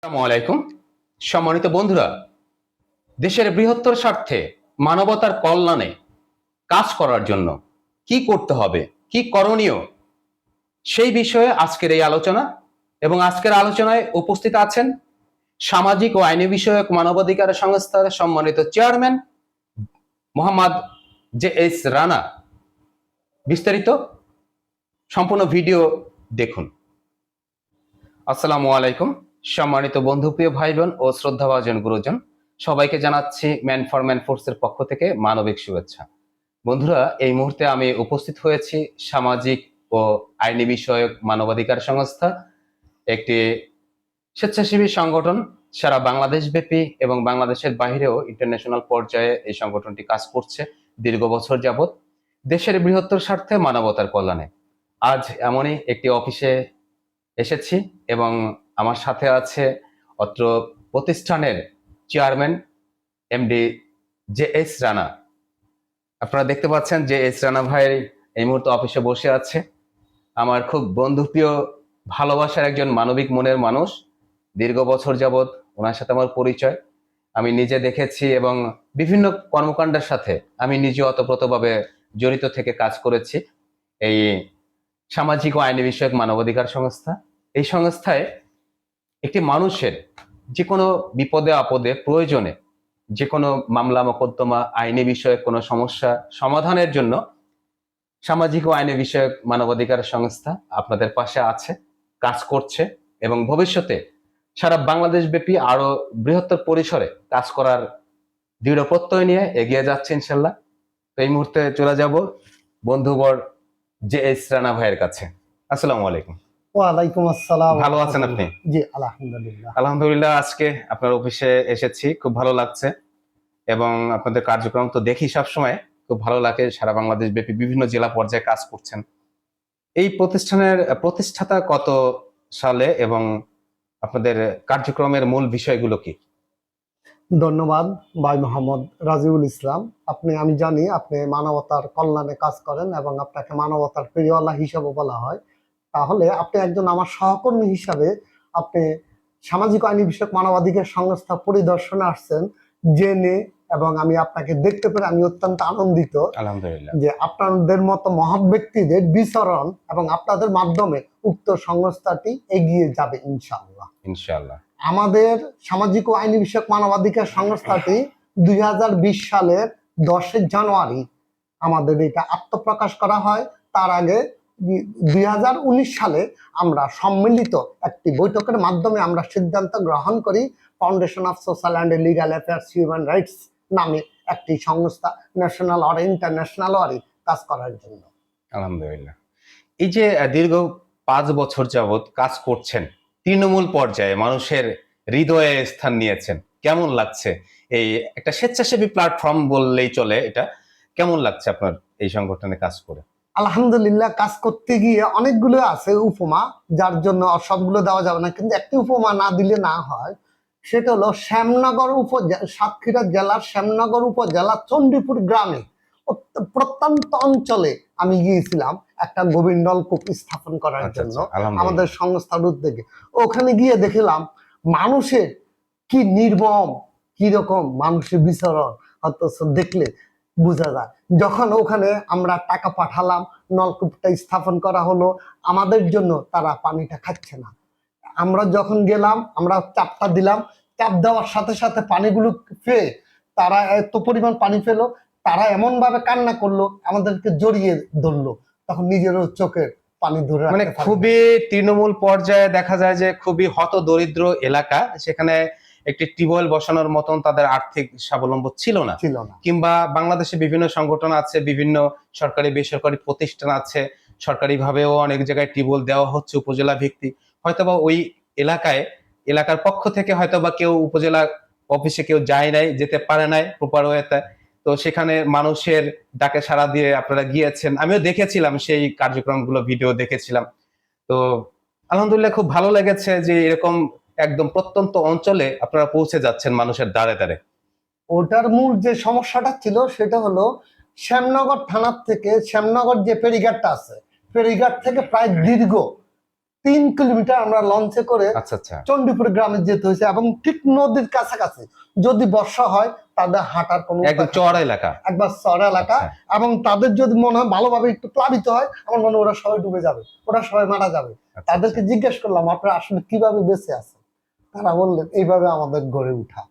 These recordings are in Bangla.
আসসালামু আলাইকুম। সম্মানিত বন্ধুরা, দেশের বৃহত্তর স্বার্থে মানবতার কল্যাণে কাজ করার জন্য কি করতে হবে, কি করণীয়, সেই বিষয়ে আজকের এই আলোচনা। এবং আজকের আলোচনায় উপস্থিত আছেন সামাজিক ও আইনি বিষয়ক মানবাধিকার সংস্থার সম্মানিত চেয়ারম্যান মোহাম্মদ JS রানা। বিস্তারিত সম্পূর্ণ ভিডিও দেখুন। আসসালামু আলাইকুম। সম্মানিত বন্ধুপ্রিয় ভাই বোন ও শ্রদ্ধাভাজন গুরুজন, সবাইকে জানাচ্ছি ম্যান ফর ম্যান ফোর্সের পক্ষ থেকে মানবিক শুভেচ্ছা। বন্ধুরা, এই মুহূর্তে আমি উপস্থিত হয়েছি সামাজিক ও আইনি বিষয়ক মানবাধিকার সংস্থা, একটি স্বেচ্ছাসেবী সংগঠন। সারা বাংলাদেশ ব্যাপী এবং বাংলাদেশের বাইরেও ইন্টারন্যাশনাল পর্যায়ে এই সংগঠনটি কাজ করছে দীর্ঘ বছর যাবৎ দেশের বৃহত্তর স্বার্থে মানবতার কল্যাণে। আজ এমনই একটি অফিসে এসেছি এবং আমার সাথে আছে অত্র প্রতিষ্ঠানের চেয়ারম্যান MD JS রানা। আপনারা দেখতে পাচ্ছেন JS রানা ভাই এই মুহূর্তে অফিসে বসে আছে। আমার খুব বন্ধুপ্রিয়, ভালোবাসার একজন মানবিক মনের মানুষ। দীর্ঘ বছর যাবৎ ওনার সাথে আমার পরিচয়, আমি নিজে দেখেছি এবং বিভিন্ন কর্মকাণ্ডের সাথে আমি নিজে অতপ্রতভাবে জড়িত থেকে কাজ করেছি এই সামাজিক ও আইনি বিষয়ক মানবাধিকার সংস্থা। এই সংস্থায় একটি মানুষের যে কোনো বিপদে আপদে প্রয়োজনে, যে কোনো মামলা মোকদ্দমা আইনি বিষয়ক কোনো সমস্যা সমাধানের জন্য সামাজিক ও আইনি বিষয়ক মানবাধিকার সংস্থা আপনাদের পাশে আছে, কাজ করছে এবং ভবিষ্যতে সারা বাংলাদেশ ব্যাপী আরো বৃহত্তর পরিসরে কাজ করার দৃঢ় প্রত্যয় নিয়ে এগিয়ে যাচ্ছে ইনশাল্লাহ। তো এই মুহূর্তে চলে যাব বন্ধুবর JS রানা ভাইয়ের কাছে। আসসালামু আলাইকুম। ওয়ালাইকুম আসসালাম। ভালো আছেন আপনি? জি আলহামদুলিল্লাহ। আলহামদুলিল্লাহ, আজকে আপনার অফিসে এসেছি, খুব ভালো লাগছে এবং আপনাদের কার্যক্রম তো দেখি সবসময়, খুব ভালো লাগে। সারা বাংলাদেশ ব্যাপী বিভিন্ন জেলা পর্যায়ে কাজ করছেন। এই প্রতিষ্ঠানের প্রতিষ্ঠাতা কত সালে এবং আপনাদের কার্যক্রমের মূল বিষয়গুলো কি? ধন্যবাদ ভাই মোহাম্মদ রাজিউল ইসলাম। আমি জানি আপনি মানবতার কল্যাণে কাজ করেন এবং আপনাকে মানবতার প্রিয়ওয়ালা হিসাবে বলা হয়। তাহলে আপনি একজন আমার সহকর্মী হিসাবে আপনি সামাজিক আইনি বিষয়ক মানবাধিকার সংস্থা পরিদর্শনে আসছেন জেনে, এবং আমি আপনাকে দেখতে পেরে আমি অত্যন্ত আনন্দিত। আলহামদুলিল্লাহ। যে আপনাদের মতো মহৎ ব্যক্তিদের বিচরণ এবং আপনাদের মাধ্যমে উক্ত সংস্থাটি এগিয়ে যাবে ইনশাআল্লাহ। ইনশাআল্লাহ। আমাদের সামাজিক ও আইনি বিষয়ক মানবাধিকার সংস্থাটি 2020 সালের 10 জানুয়ারি আমাদের এটা আত্মপ্রকাশ করা হয়। তার আগে 2019 সালে আমরা সম্মিলিত একটি বৈঠকের মাধ্যমে আমরা সিদ্ধান্ত গ্রহণ করি foundation of social and legal affairs human rights নামে একটি সংস্থা ন্যাশনাল আর ইন্টারন্যাশনাল আর কাজ করার জন্য। আলহামদুলিল্লাহ। এই যে দীর্ঘ 5 বছর যাবৎ কাজ করছেন, তৃণমূল পর্যায়ে মানুষের হৃদয়ে স্থান নিয়েছেন, কেমন লাগছে? এই একটা স্বেচ্ছাসেবী প্ল্যাটফর্ম বললেই চলে, এটা কেমন লাগছে আপনার এই সংগঠনে কাজ করে? আলহামদুলিল্লাহ, কাজ করতে গিয়ে অনেকগুলো আছে উপমা, যার জন্য সবগুলো দেওয়া যাবে না, কিন্তু একটি উপমা না দিলে না হয়। সেটা হলো শ্যামনগর সাতক্ষীরা জেলার শ্যামনগর উপজেলা চণ্ডীপুর গ্রামে প্রত্যন্ত অঞ্চলে আমি গিয়েছিলাম একটা গভীর নলকূপ স্থাপন করার জন্য আমাদের সংস্থার উদ্যোগে। ওখানে গিয়ে দেখলাম মানুষের কি নির্মম, কিরকম মানুষের বিচরণ অথচ দেখলে বোঝা যায়। যখন ওখানে আমরা টাকা পাঠালাম, নলকূপটা স্থাপন করা হলো, আমাদের জন্য তারা পানিটা খাচ্ছে না। আমরা যখন গেলাম, আমরা চাপটা দিলাম, চাপ দেওয়ার সাথে সাথে পানিগুলো পেয়ে তারা এত পরিমাণ পানি পেলো, তারা এমন ভাবে কান্না করলো, আমাদেরকে জড়িয়ে ধরলো, তখন নিজেরও চোখের পানি ধরে। মানে খুবই তৃণমূল পর্যায়ে দেখা যায় যে খুবই হত দরিদ্র এলাকা, সেখানে একটি টিউবওয়েল বসানোর মতন তাদের আর্থিক স্বাবলম্ব ছিল না। কিংবা বাংলাদেশে বিভিন্ন সংগঠন আছে, বিভিন্ন সরকারি বেসরকারি প্রতিষ্ঠান আছে, সরকারিভাবেও অনেক জায়গায় টিউবওয়েল দেওয়া হচ্ছে উপজেলা ভিত্তিক। হয়তোবা ওই এলাকার পক্ষ থেকে হয়তোবা কেউ উপজেলা অফিসে কেউ যায় নাই, যেতে পারে নাই প্রপার ওয়েতে, তো সেখানে মানুষের ডাকে সাড়া দিয়ে আপনারা গিয়েছেন, আমিও দেখেছিলাম সেই কার্যক্রমগুলো, ভিডিও দেখেছিলাম। তো আলহামদুলিল্লাহ, খুব ভালো লেগেছে যে এরকম একদম প্রত্যন্ত অঞ্চলে আপনারা পৌঁছে যাচ্ছেন মানুষের দ্বারে দ্বারে। ওটার মূল যে সমস্যাটা ছিল সেটা হলো শ্যামনগর থানার থেকে শ্যামনগর যে ফেরিঘাটটা আছে, ফেরিঘাট থেকে প্রায় দীর্ঘ 3 কিলোমিটার আমরা লঞ্চে করে আচ্ছা আচ্ছা। চণ্ডীপুর গ্রামে যেতে হয়েছে, এবং ঠিক নদীর কাছাকাছি। যদি বর্ষা হয় তাদের হাঁটার কোনো একদম উপায় চড়া থাকে না। এলাকা। একবার চড়া এলাকা, আচ্ছা। এবং তাদের যদি মনে হয় ভালোভাবে একটু প্লাবিত হয়, আমার মনে হয় ওরা সবাই ডুবে যাবে, ওরা সবাই মারা যাবে। আচ্ছা, তাদেরকে জিজ্ঞেস করলাম, আপনারা আসলে কিভাবে বেঁচে আছেন? তারা বললেন, এইভাবে আমাদের গড়ে উঠা।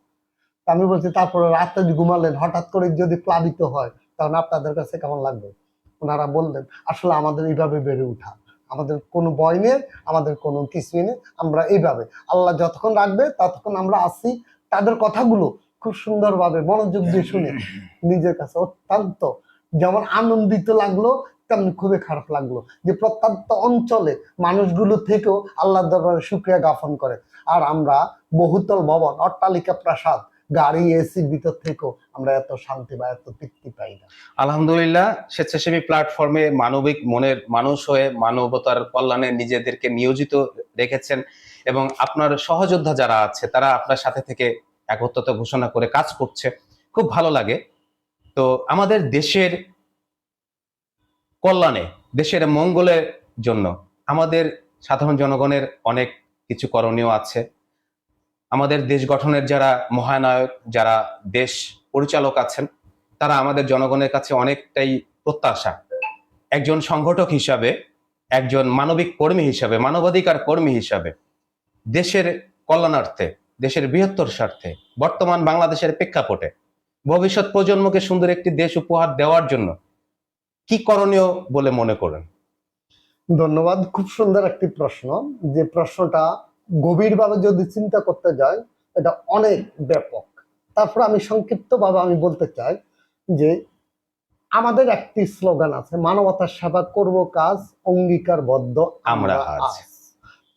তা আমি বলছি, তারপরে রাতে ঘুমালেন, হঠাৎ করে যদি প্লাবিত হয় তখন আপনাদের কাছে কেমন লাগবে? ওনারা বললেন, আসলে আমাদের এইভাবে বেড়ে উঠা, আমাদের কোনো ভয় নেই, আমাদের কোনো কিছুই নেই, আমরা এইভাবে আল্লাহ যতক্ষণ রাখবে ততক্ষণ আমরা আছি। তাদের কথাগুলো খুব সুন্দরভাবে মনোযোগ দিয়ে শুনে নিজের কাছে অত্যন্ত যেমন আনন্দিত লাগলো, তেমনি খুবই খারাপ লাগলো যে প্রত্যন্ত অঞ্চলে মানুষগুলো থেকেও আল্লাহ দরবারে শুকরিয়া জ্ঞাপন করে, আর আমরা বহুতল ভবন, অট্টালিকা, প্রাসাদ, গাড়ি, এসির ভিতর থেকেও আমরা এত শান্তি বা এত তৃপ্তি পাই না। আলহামদুলিল্লাহ, স্বেচ্ছাসেবী প্ল্যাটফর্মে মানবিক মনের মানুষ হয়ে মানবতার কল্যাণে নিজেদেরকে নিয়োজিত রেখেছেন, এবং আপনার সহযোদ্ধা যারা আছে তারা আপনার সাথে থেকে একত্রতা ঘোষণা করে কাজ করছে, খুব ভালো লাগে। তো আমাদের দেশের কল্যাণে, দেশের মঙ্গলের জন্য আমাদের সাধারণ জনগণের অনেক কিছু করণীয় আছে। আমাদের দেশ গঠনের যারা মহানায়ক, যারা দেশ পরিচালক আছেন, তারা আমাদের জনগণের কাছে অনেকটাই প্রত্যাশা। একজন সংগঠক হিসাবে, একজন মানবিক কর্মী হিসাবে, মানবাধিকার কর্মী হিসাবে দেশের কল্যাণার্থে, দেশের বৃহত্তর স্বার্থে, বর্তমান বাংলাদেশের প্রেক্ষাপটে ভবিষ্যৎ প্রজন্মকে সুন্দর একটি দেশ উপহার দেওয়ার জন্য কি করণীয় বলে মনে করেন? ধন্যবাদ, খুব সুন্দর একটি প্রশ্ন। যে প্রশ্নটা গভীরভাবে যদি চিন্তা করতে যায়, এটা অনেক ব্যাপক। তারপর আমি সংক্ষিপ্তভাবে আমি বলতে চাই যে আমাদের একটি স্লোগান আছে, মানবতার সেবা করব কাজ, অঙ্গীকারবদ্ধ আমরা আমরা আজ। আজ।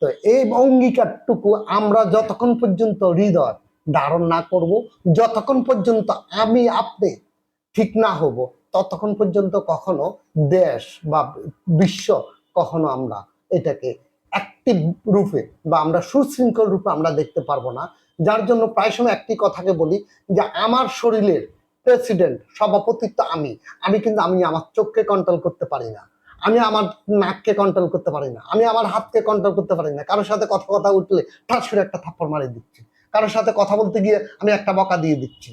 তো এই অঙ্গীকারটুকু আমরা যতক্ষণ পর্যন্ত হৃদয় ধারণ না করব, যতক্ষণ পর্যন্ত আমি আপনি ঠিক না হব, ততক্ষণ পর্যন্ত কখনো দেশ বা বিশ্ব, কখনো আমরা এটাকে অ্যাক্টিভ রূপে বা আমরা সুশৃঙ্খল রূপে আমরা দেখতে পারবো না। যার জন্য প্রায় সময় একটি কথাকে বলি যে আমার শরীরের প্রেসিডেন্ট, সভাপতিত্ব আমি কিন্তু আমি আমার চোখকে কন্ট্রোল করতে পারি না, আমি আমার নাককে কন্ট্রোল করতে পারি না, আমি আমার হাতকে কন্ট্রোল করতে পারি না। কারোর সাথে কথা উঠলে ঠাস করে একটা থাপ্পড় মারিয়ে দিচ্ছি, কারোর সাথে কথা বলতে গিয়ে আমি একটা বকা দিয়ে দিচ্ছি।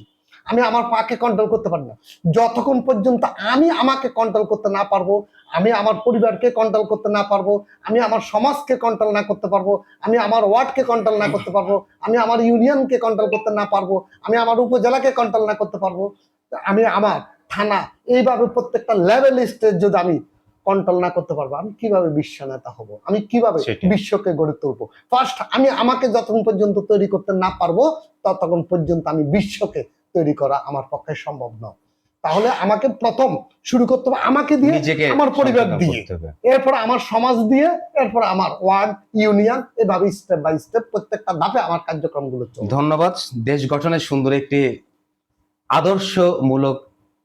আমি আমার পাকে কন্ট্রোল করতে পারি না। যতক্ষণ পর্যন্ত আমি আমাকে কন্ট্রোল করতে না পারবো, আমি আমার পরিবারকে কন্ট্রোল করতে না পারবো, আমি আমার সমাজকে কন্ট্রোল না করতে পারবো, আমি আমার ওয়ার্ডকে কন্ট্রোল না করতে পারবো, আমি আমার ইউনিয়নকে কন্ট্রোল করতে না পারবো, আমি আমার উপজেলাকে কন্ট্রোল না করতে পারবো, আমি আমার থানা, এইভাবে প্রত্যেকটা লেভেল স্টেজ যদি আমি কন্ট্রোল না করতে পারবো, আমি কিভাবে বিশ্ব নেতা হব? আমি কিভাবে সেটাই। বিশ্বকে গড়ে তুলবো? ফার্স্ট আমি আমাকে যতক্ষণ পর্যন্ত তৈরি করতে না পারবো, ততক্ষণ পর্যন্ত আমি বিশ্বকে তৈরি করা আমার পক্ষে সম্ভব নয়। তাহলে আমাকে প্রথম শুরু করতে হবে আমাকে দিয়ে, নিজেকে আমার পরিবার সচেতন দিয়ে, করতে হবে। এরপর আমার সমাজ দিয়ে, এরপর আমার ওয়ার্ড, ইউনিয়ন, এভাবে স্টেপ বাই স্টেপ প্রত্যেকটা ধাপে আমার কার্যক্রমগুলো চলবে। ধন্যবাদ দেশ গঠনের সুন্দর একটি আদর্শমূলক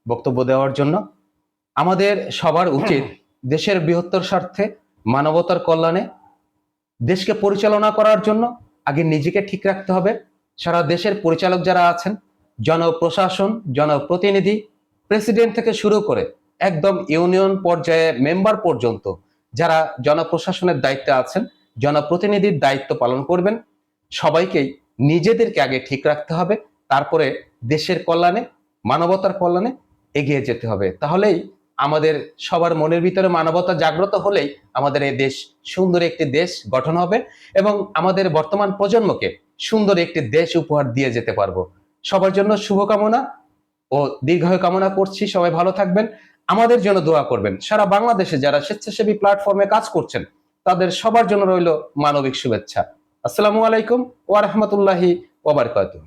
বক্তব্য দেওয়ার জন্য। আমাদের সবার উচিত দেশের বৃহত্তর স্বার্থে, মানবতার কল্যাণে দেশকে পরিচালনা করার জন্য আগে নিজেকে ঠিক রাখতে হবে। সারা দেশের পরিচালক যারা আছেন, জনপ্রশাসন, জনপ্রতিনিধি, প্রেসিডেন্ট থেকে শুরু করে একদম ইউনিয়ন পর্যায়ে মেম্বার পর্যন্ত যারা জনপ্রশাসনের দায়িত্বে আছেন, জনপ্রতিনিধির দায়িত্ব পালন করবেন, সবাইকেই নিজেদেরকে আগে ঠিক রাখতে হবে। তারপরে দেশের কল্যাণে, মানবতার কল্যাণে এগিয়ে যেতে হবে। তাহলেই আমাদের সবার মনের ভিতরে মানবতা জাগ্রত হলেই আমাদের এই দেশ সুন্দর একটি দেশ গঠন হবে, এবং আমাদের বর্তমান প্রজন্মকে সুন্দর একটি দেশ উপহার দিয়ে যেতে পারবো। সবার জন্য শুভকামনা ও দীর্ঘায়ু কামনা করছি। সবাই ভালো থাকবেন, আমাদের জন্য দোয়া করবেন। সারা বাংলাদেশে যারা স্বেচ্ছাসেবী প্ল্যাটফর্মে কাজ করছেন তাদের সবার জন্য রইল মানবিক শুভেচ্ছা। আসসালামু আলাইকুম ওয়া রাহমাতুল্লাহি ওয়া বারাকাতুহু।